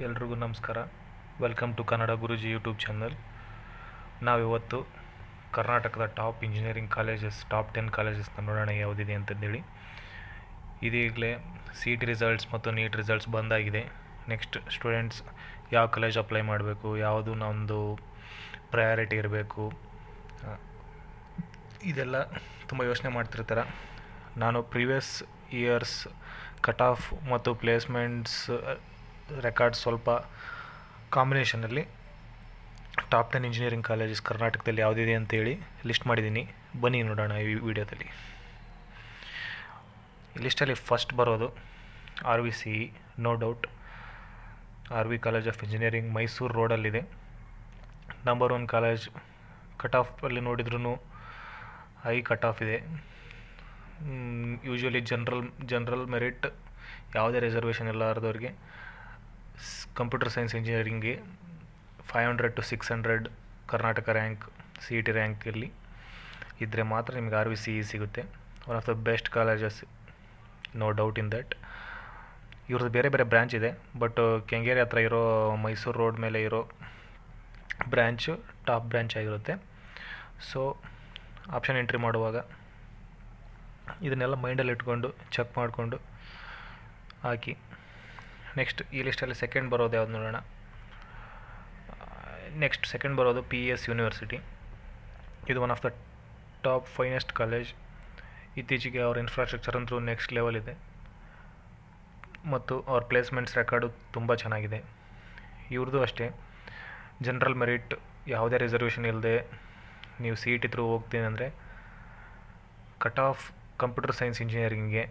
ಎಲ್ರಿಗೂ ನಮಸ್ಕಾರ. Welcome to Kannada Guruji YouTube channel. ನಾವಿವತ್ತು ಕರ್ನಾಟಕದ ಟಾಪ್ ಇಂಜಿನಿಯರಿಂಗ್ ಕಾಲೇಜಸ್, ಟಾಪ್ 10 ಕಾಲೇಜಸ್ನ ನೋಡೋಣ ಯಾವುದಿದೆ ಅಂತಂದೇಳಿ. ಇದೀಗಲೇ ಸಿ ಟಿ ರಿಸಲ್ಟ್ಸ್ ಮತ್ತು ನೀಟ್ ರಿಸಲ್ಟ್ಸ್ ಬಂದಾಗಿದೆ. ನೆಕ್ಸ್ಟ್ ಸ್ಟೂಡೆಂಟ್ಸ್ ಯಾವ ಕಾಲೇಜ್ ಅಪ್ಲೈ ಮಾಡಬೇಕು, ಯಾವುದು ನಮ್ಮದು ಪ್ರಯಾರಿಟಿ ಇರಬೇಕು, ಇದೆಲ್ಲ ತುಂಬ ಯೋಚನೆ ಮಾಡ್ತಿರ್ತಾರೆ. ನಾನು ಪ್ರೀವಿಯಸ್ ಇಯರ್ಸ್ ಕಟ್ ಆಫ್ ಮತ್ತು ಪ್ಲೇಸ್ಮೆಂಟ್ಸ್ ರೆಕಾರ್ಡ್ಸ್ ಸ್ವಲ್ಪ ಕಾಂಬಿನೇಷನಲ್ಲಿ ಟಾಪ್ 10 ಇಂಜಿನಿಯರಿಂಗ್ ಕಾಲೇಜಸ್ ಕರ್ನಾಟಕದಲ್ಲಿ ಯಾವುದಿದೆ ಅಂತೇಳಿ ಲಿಸ್ಟ್ ಮಾಡಿದ್ದೀನಿ. ಬನ್ನಿ ನೋಡೋಣ ಈ ವಿಡಿಯೋದಲ್ಲಿ. ಈ ಲಿಸ್ಟಲ್ಲಿ ಫಸ್ಟ್ ಬರೋದು RVCE, no doubt. RV college of engineering Mysuru ರೋಡಲ್ಲಿದೆ. Number 1 college. ಕಟ್ ಆಫಲ್ಲಿ ನೋಡಿದ್ರೂ ಹೈ ಕಟ್ ಆಫ್ ಇದೆ. ಯೂಶ್ವಲಿ ಜನರಲ್ ಮೆರಿಟ್ ಯಾವುದೇ ರಿಸರ್ವೇಷನ್ ಇಲ್ಲಾರ್ದವ್ರಿಗೆ ಕಂಪ್ಯೂಟರ್ ಸೈನ್ಸ್ ಇಂಜಿನಿಯರಿಂಗ್ಗೆ 500 to 600 Karnataka rank, CET rank ಇದ್ದರೆ ಮಾತ್ರ ನಿಮಗೆ RVCE ಸಿಗುತ್ತೆ. One of the best colleges, no doubt in that. ಇವ್ರದ್ದು ಬೇರೆ ಬೇರೆ ಬ್ರ್ಯಾಂಚ್ ಇದೆ, ಬಟ್ ಕೆಂಗೇರಿ ಹತ್ರ ಇರೋ ಮೈಸೂರು ರೋಡ್ ಮೇಲೆ ಇರೋ ಬ್ರ್ಯಾಂಚು ಟಾಪ್ ಬ್ರ್ಯಾಂಚ್ ಆಗಿರುತ್ತೆ. ಸೊ ಆಪ್ಷನ್ ಎಂಟ್ರಿ ಮಾಡುವಾಗ ಇದನ್ನೆಲ್ಲ ಮೈಂಡಲ್ಲಿ ಇಟ್ಕೊಂಡು ಚೆಕ್ ಮಾಡಿಕೊಂಡು ಹಾಕಿ. ನೆಕ್ಸ್ಟ್ ಈ ಲಿಸ್ಟಲ್ಲಿ ಸೆಕೆಂಡ್ ಬರೋದು ಯಾವ್ದು ನೋಡೋಣ. ನೆಕ್ಸ್ಟ್ ಸೆಕೆಂಡ್ ಬರೋದು PES ಯೂನಿವರ್ಸಿಟಿ. ಇದು one of the top finest college. ಇತ್ತೀಚೆಗೆ ಅವ್ರ ಇನ್ಫ್ರಾಸ್ಟ್ರಕ್ಚರ್ ಅಂತೂ ನೆಕ್ಸ್ಟ್ ಲೆವೆಲ್ ಇದೆ ಮತ್ತು ಅವ್ರ ಪ್ಲೇಸ್ಮೆಂಟ್ಸ್ ರೆಕಾರ್ಡು ತುಂಬ ಚೆನ್ನಾಗಿದೆ. ಇವ್ರದ್ದು ಅಷ್ಟೇ, ಜನರಲ್ ಮೆರಿಟ್ ಯಾವುದೇ ರಿಸರ್ವೇಷನ್ ಇಲ್ಲದೆ ನೀವು CET ಥ್ರೂ ಹೋಗ್ತೀನಿ ಅಂದರೆ ಕಟ್ ಆಫ್ ಕಂಪ್ಯೂಟರ್ ಸೈನ್ಸ್ ಇಂಜಿನಿಯರಿಂಗ್ಗೆ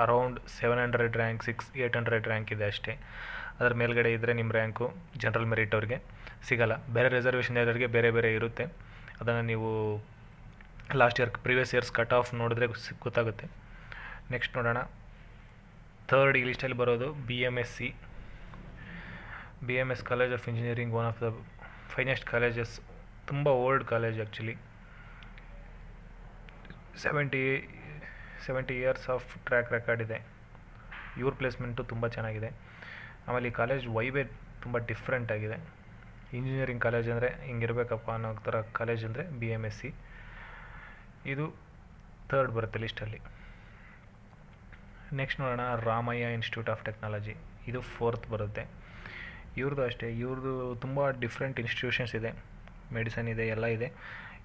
ಅರೌಂಡ್ 700 ರ್ಯಾಂಕ್, 800 ರ್ಯಾಂಕ್ ಇದೆ ಅಷ್ಟೇ. ಅದರ ಮೇಲ್ಗಡೆ ಇದ್ದರೆ ನಿಮ್ಮ ರ್ಯಾಂಕು ಜನರಲ್ ಮೆರಿಟ್ ಅವ್ರಿಗೆ ಸಿಗಲ್ಲ. ಬೇರೆ ರಿಸರ್ವೇಷನ್ ಇರೋರಿಗೆ ಬೇರೆ ಬೇರೆ ಇರುತ್ತೆ. ಅದನ್ನು ನೀವು last year previous years cut off ನೋಡಿದ್ರೆ ಗೊತ್ತಾಗುತ್ತೆ. ನೆಕ್ಸ್ಟ್ ನೋಡೋಣ. ಥರ್ಡ್ ಈ ಲಿಸ್ಟಲ್ಲಿ ಬರೋದು BMSC. BMS college of engineering one of the finest colleges. ತುಂಬ old college actually. 70 years of track record ಇದೆ. ಇವ್ರ ಪ್ಲೇಸ್ಮೆಂಟು ತುಂಬ ಚೆನ್ನಾಗಿದೆ. ಆಮೇಲೆ ಈ ಕಾಲೇಜ್ ವೈಬೇ ತುಂಬ ಡಿಫ್ರೆಂಟ್ ಆಗಿದೆ. ಇಂಜಿನಿಯರಿಂಗ್ ಕಾಲೇಜ್ ಅಂದರೆ ಹಿಂಗಿರಬೇಕಪ್ಪ ಅನ್ನೋ ಥರ ಕಾಲೇಜ್ ಅಂದರೆ BMSC. ಇದು ಥರ್ಡ್ ಬರುತ್ತೆ ಲಿಸ್ಟಲ್ಲಿ. ನೆಕ್ಸ್ಟ್ ನೋಡೋಣ, ರಾಮಯ್ಯ ಇನ್ಸ್ಟಿಟ್ಯೂಟ್ ಆಫ್ ಟೆಕ್ನಾಲಜಿ. ಇದು ಫೋರ್ತ್ ಬರುತ್ತೆ. ಇವ್ರದ್ದು ಅಷ್ಟೇ, ಇವ್ರದ್ದು ತುಂಬ ಡಿಫ್ರೆಂಟ್ ಇನ್ಸ್ಟಿಟ್ಯೂಷನ್ಸ್ ಇದೆ. ಮೆಡಿಸನ್ ಇದೆ, ಎಲ್ಲ ಇದೆ.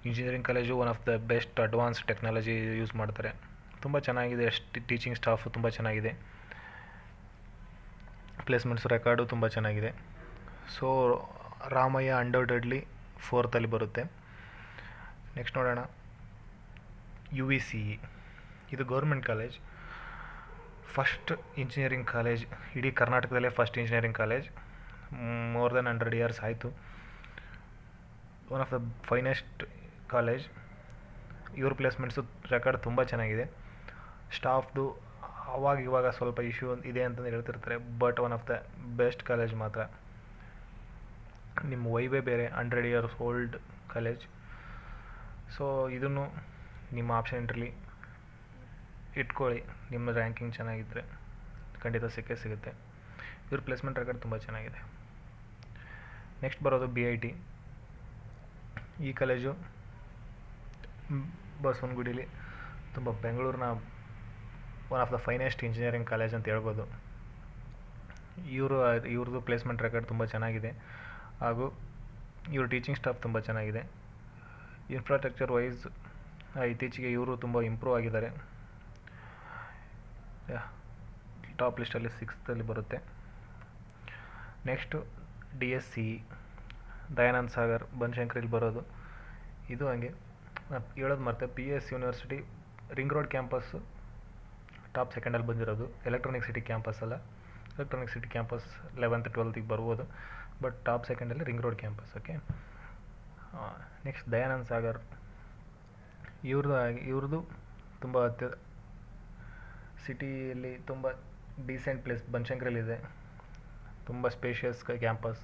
Engineering college one of the best advance technology use ಮಾಡ್ತಾರೆ. ತುಂಬ ಚೆನ್ನಾಗಿದೆ. ಟೀಚಿಂಗ್ ಸ್ಟಾಫು ತುಂಬ ಚೆನ್ನಾಗಿದೆ. ಪ್ಲೇಸ್ಮೆಂಟ್ಸ್ ರೆಕಾರ್ಡು ತುಂಬ ಚೆನ್ನಾಗಿದೆ. ಸೊ ರಾಮಯ್ಯ ಅನ್ಡೌಟೆಡ್ಲಿ ಫೋರ್ತಲ್ಲಿ ಬರುತ್ತೆ. ನೆಕ್ಸ್ಟ್ ನೋಡೋಣ, UVCE. ಇದು government college. First engineering college, ಇಡೀ ಕರ್ನಾಟಕದಲ್ಲೇ first engineering college. More than 100 years ಆಯಿತು. One of the finest college. ಇವ್ರ ಪ್ಲೇಸ್ಮೆಂಟ್ಸು ರೆಕಾರ್ಡ್ ತುಂಬ ಚೆನ್ನಾಗಿದೆ. ಸ್ಟಾಫ್ದು ಇವಾಗ ಸ್ವಲ್ಪ ಇಶ್ಯೂ ಇದೆ ಅಂತಂದು ಹೇಳ್ತಿರ್ತಾರೆ, but one of the best college ಮಾತ್ರ. ನಿಮ್ಮ ವೈಬೇ ಬೇರೆ, 100 ಇಯರ್ಸ್ ಓಲ್ಡ್ ಕಾಲೇಜ್. ಸೊ ಇದನ್ನು ನಿಮ್ಮ ಆಪ್ಷನ್ ಎಂಟ್ರಲ್ಲಿ ಇಟ್ಕೊಳ್ಳಿ. ನಿಮ್ಮ ರ್ಯಾಂಕಿಂಗ್ ಚೆನ್ನಾಗಿದ್ದರೆ ಖಂಡಿತ ಸಿಗುತ್ತೆ. ಇವ್ರ ಪ್ಲೇಸ್ಮೆಂಟ್ ರೆಕಾರ್ಡ್ ತುಂಬ ಚೆನ್ನಾಗಿದೆ. ನೆಕ್ಸ್ಟ್ ಬರೋದು BIT. ಈ ಕಾಲೇಜು ಬಸವನಗುಡಿಲಿ ತುಂಬ ಬೆಂಗಳೂರಿನ one of the finest engineering college ಅಂತ ಹೇಳ್ಬೋದು. ಇವ್ರದ್ದು ಪ್ಲೇಸ್ಮೆಂಟ್ ರೆಕಾರ್ಡ್ ತುಂಬ ಚೆನ್ನಾಗಿದೆ. ಹಾಗೂ ಇವ್ರ ಟೀಚಿಂಗ್ ಸ್ಟಾಫ್ ತುಂಬ ಚೆನ್ನಾಗಿದೆ. ಇನ್ಫ್ರಾಸ್ಟ್ರಕ್ಚರ್ ವೈಸ್ ಇತ್ತೀಚೆಗೆ ಇವರು ತುಂಬ ಇಂಪ್ರೂವ್ ಆಗಿದ್ದಾರೆ. ಟಾಪ್ ಲಿಸ್ಟಲ್ಲಿ 6th ಬರುತ್ತೆ. ನೆಕ್ಸ್ಟು DSCE, ದಯಾನಂದ್ ಸಾಗರ್, ಬನಶಂಕರಿಲಿ ಬರೋದು. ಇದು ಹಂಗೆ ಹೇಳೋದು ಮತ್ತೆ, PES university ring road campus top ಸೆಕೆಂಡಲ್ಲಿ ಬಂದಿರೋದು. ಎಲೆಕ್ಟ್ರಾನಿಕ್ ಸಿಟಿ ಕ್ಯಾಂಪಸ್ ಅಲ್ಲ. Electronic city campus 11th 12th ಬರ್ಬೋದು, ಬಟ್ ಟಾಪ್ ಸೆಕೆಂಡಲ್ಲಿ ring road campus. Okay. Next Dayanand Sagar. ಇವ್ರದ್ದು ತುಂಬ ಸಿಟಿಯಲ್ಲಿ ತುಂಬ ಡೀಸೆಂಟ್ ಪ್ಲೇಸ್ ಬನಶಂಕರಿಲಿದೆ. ತುಂಬ ಸ್ಪೇಷಿಯಸ್ ಕ್ಯಾಂಪಸ್,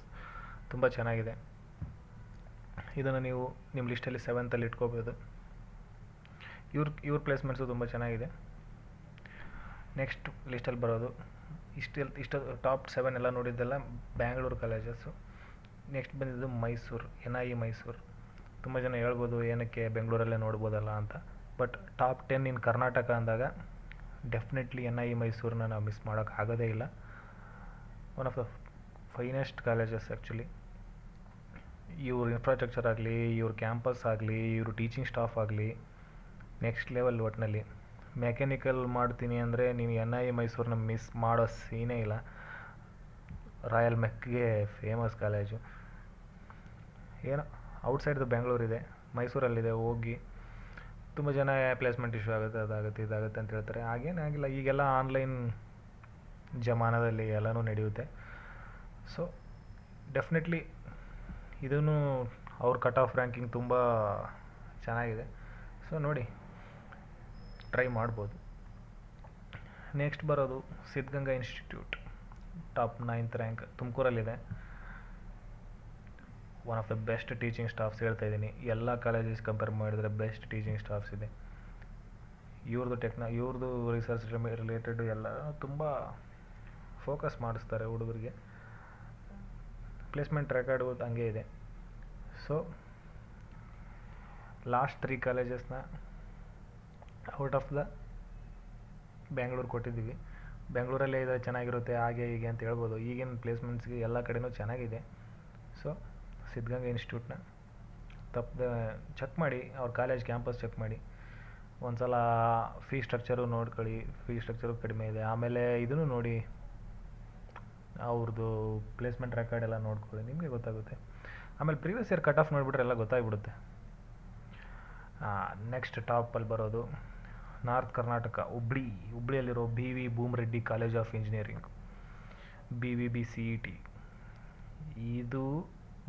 ತುಂಬ ಚೆನ್ನಾಗಿದೆ. ಇದನ್ನು ನೀವು ನಿಮ್ಮ ಲಿಸ್ಟಲ್ಲಿ 7th ಇಟ್ಕೋಬೋದು. ಇವ್ರ ಪ್ಲೇಸ್ಮೆಂಟ್ಸು ತುಂಬ ಚೆನ್ನಾಗಿದೆ. ನೆಕ್ಸ್ಟ್ ಲಿಸ್ಟಲ್ಲಿ ಬರೋದು ಇಷ್ಟು ಟಾಪ್ 7 ಎಲ್ಲ ನೋಡಿದ್ದೆಲ್ಲ ಬ್ಯಾಂಗ್ಳೂರು ಕಾಲೇಜಸ್ಸು. ನೆಕ್ಸ್ಟ್ ಬಂದಿದ್ದು ಮೈಸೂರು, NIE ಮೈಸೂರು. ತುಂಬ ಜನ ಹೇಳ್ಬೋದು ಏನಕ್ಕೆ ಬೆಂಗಳೂರಲ್ಲೇ ನೋಡ್ಬೋದಲ್ಲ ಅಂತ, ಬಟ್ ಟಾಪ್ 10 ಇನ್ ಕರ್ನಾಟಕ ಅಂದಾಗ ಡೆಫಿನೆಟ್ಲಿ NIE ಮೈಸೂರನ್ನ ನಾವು ಮಿಸ್ ಮಾಡೋಕ್ಕಾಗೋದೇ ಇಲ್ಲ. One of the finest colleges actually. ಇವ್ರ ಇನ್ಫ್ರಾಸ್ಟ್ರಕ್ಚರ್ ಆಗಲಿ, ಇವ್ರ ಕ್ಯಾಂಪಸ್ ಆಗಲಿ, ಇವ್ರ ಟೀಚಿಂಗ್ ಸ್ಟಾಫ್ ಆಗಲಿ ನೆಕ್ಸ್ಟ್ ಲೆವೆಲ್. ಒಟ್ಟಿನಲ್ಲಿ ಮೆಕ್ಯಾನಿಕಲ್ ಮಾಡ್ತೀನಿ ಅಂದರೆ ನೀವು NIE ಮೈಸೂರನ್ನ ಮಿಸ್ ಮಾಡೋ ಸೀನೇ ಇಲ್ಲ. ರಾಯಲ್ ಮೆಕ್ಗೆ ಫೇಮಸ್ ಕಾಲೇಜು. ಏನೋ ಔಟ್ಸೈಡ್ ದ ಬೆಂಗಳೂರಿದೆ, ಮೈಸೂರಲ್ಲಿದೆ. ಹೋಗಿ ತುಂಬ ಜನ ಪ್ಲೇಸ್ಮೆಂಟ್ ಇಶ್ಯೂ ಆಗುತ್ತೆ, ಅದಾಗುತ್ತೆ ಇದಾಗುತ್ತೆ ಅಂತ ಹೇಳ್ತಾರೆ. ಹಾಗೇನಾಗಿಲ್ಲ, ಈಗೆಲ್ಲ ಆನ್ಲೈನ್ ಜಮಾನದಲ್ಲಿ ಎಲ್ಲನೂ ನಡೆಯುತ್ತೆ. ಸೊ ಡೆಫಿನೆಟ್ಲಿ ಇದೂ ಅವ್ರ ಕಟ್ ಆಫ್ ರ್ಯಾಂಕಿಂಗ್ ತುಂಬ ಚೆನ್ನಾಗಿದೆ. ಸೊ ನೋಡಿ, ಟ್ರೈ ಮಾಡ್ಬೋದು. ನೆಕ್ಸ್ಟ್ ಬರೋದು Siddaganga institute, top 9th rank, ತುಮಕೂರಲ್ಲಿದೆ. One of the best teaching staffs ಹೇಳ್ತಾ ಇದ್ದೀನಿ. ಎಲ್ಲ ಕಾಲೇಜಸ್ ಕಂಪೇರ್ ಮಾಡಿದರೆ ಬೆಸ್ಟ್ ಟೀಚಿಂಗ್ ಸ್ಟಾಫ್ಸ್ ಇದೆ. ಇವ್ರದ್ದು ರಿಸರ್ಚ್ ರಿಲೇಟೆಡ್ ಎಲ್ಲ ತುಂಬ ಫೋಕಸ್ ಮಾಡಿಸ್ತಾರೆ ಹುಡುಗರಿಗೆ. ಪ್ಲೇಸ್ಮೆಂಟ್ ರೆಕಾರ್ಡು ಹಂಗೆ ಇದೆ. ಸೊ ಲಾಸ್ಟ್ 3 ಕಾಲೇಜಸ್ನ ಔಟ್ ಆಫ್ ದ ಬ್ಯಾಂಗ್ಳೂರು ಕೊಟ್ಟಿದ್ದೀವಿ. ಬೆಂಗಳೂರಲ್ಲೇ ಇದ್ರೆ ಚೆನ್ನಾಗಿರುತ್ತೆ ಹಾಗೆ ಹೀಗೆ ಅಂತ ಹೇಳ್ಬೋದು. ಈಗಿನ ಪ್ಲೇಸ್ಮೆಂಟ್ಸ್ಗೆ ಎಲ್ಲ ಕಡೆನೂ ಚೆನ್ನಾಗಿದೆ. ಸೊ ಸಿದ್ಧಗಂಗಾ ಇನ್ಸ್ಟಿಟ್ಯೂಟ್ನ ತಪ್ಪದೆ ಚೆಕ್ ಮಾಡಿ, ಅವ್ರ ಕಾಲೇಜ್ ಕ್ಯಾಂಪಸ್ ಚೆಕ್ ಮಾಡಿ. ಒಂದು ಸಲ ಫೀ ಸ್ಟ್ರಕ್ಚರು ನೋಡ್ಕೊಳ್ಳಿ, ಫೀ ಸ್ಟ್ರಕ್ಚರು ಕಡಿಮೆ ಇದೆ. ಆಮೇಲೆ ಇದನ್ನು ನೋಡಿ, ಅವ್ರದ್ದು ಪ್ಲೇಸ್ಮೆಂಟ್ ರೆಕಾರ್ಡ್ ಎಲ್ಲ ನೋಡ್ಕೊಳ್ಳಿ, ನಿಮಗೆ ಗೊತ್ತಾಗುತ್ತೆ. ಆಮೇಲೆ ಪ್ರೀವಿಯಸ್ ಇಯರ್ ಕಟ್ ಆಫ್ ನೋಡಿಬಿಟ್ರೆ ಎಲ್ಲ ಗೊತ್ತಾಗ್ಬಿಡುತ್ತೆ. ನೆಕ್ಸ್ಟ್ ಟಾಪಲ್ಲಿ ಬರೋದು ನಾರ್ತ್ ಕರ್ನಾಟಕ, ಹುಬ್ಳಿಯಲ್ಲಿರೋ BV Bhoomaraddi college of engineering, BVBCET. ಇದು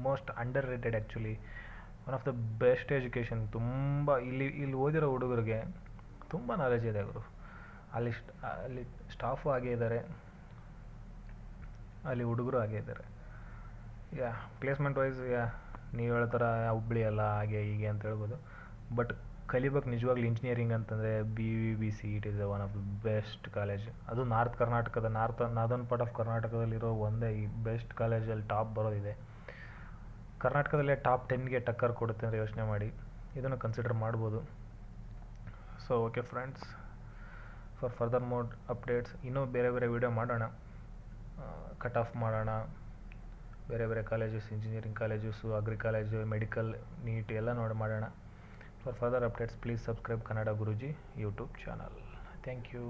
most under rated actually. One of the best education. ತುಂಬ ಇಲ್ಲಿ ಓದಿರೋ ಹುಡುಗರಿಗೆ ತುಂಬ ನಾಲೆಜ್ ಇದೆ. ಅವರು ಅಲ್ಲಿ ಸ್ಟಾಫು ಹಾಗೇ ಇದ್ದಾರೆ, ಅಲ್ಲಿ ಹುಡುಗರು ಹಾಗೇ ಇದ್ದಾರೆ. ಪ್ಲೇಸ್ಮೆಂಟ್ ವೈಸ್ ನೀವು ಹೇಳ್ತಾರ ಹುಬ್ಳಿ ಎಲ್ಲ ಹಾಗೆ ಹೀಗೆ ಅಂತ ಹೇಳ್ಬೋದು. ಬಟ್ ಕಲಿಬೇಕು ನಿಜವಾಗ್ಲೂ ಇಂಜಿನಿಯರಿಂಗ್ ಅಂತಂದರೆ BVBCET is one of the best college. ಅದು ನಾರ್ತ್ ಕರ್ನಾಟಕದ ನಾರ್ದರ್ನ್ ಪಾರ್ಟ್ ಆಫ್ ಕರ್ನಾಟಕದಲ್ಲಿರೋ ಒಂದೇ ಈ ಬೆಸ್ಟ್ ಕಾಲೇಜಲ್ಲಿ ಟಾಪ್ ಬರೋದಿದೆ. ಕರ್ನಾಟಕದಲ್ಲೇ ಟಾಪ್ 10ಗೆ ಟಕ್ಕರ್ ಕೊಡುತ್ತೆ ಅಂದರೆ ಯೋಚನೆ ಮಾಡಿ, ಇದನ್ನು ಕನ್ಸಿಡರ್ ಮಾಡ್ಬೋದು. So okay friends, for further more updates ಇನ್ನೂ ಬೇರೆ ವೀಡಿಯೋ ಮಾಡೋಣ, ಕಟ್ ಆಫ್ ಮಾಡೋಣ, ಬೇರೆ colleges, engineering colleges, agri college, medical, NEET ಎಲ್ಲ ಮಾಡೋಣ. For further updates, please subscribe Kannada Guruji YouTube channel. Thank you.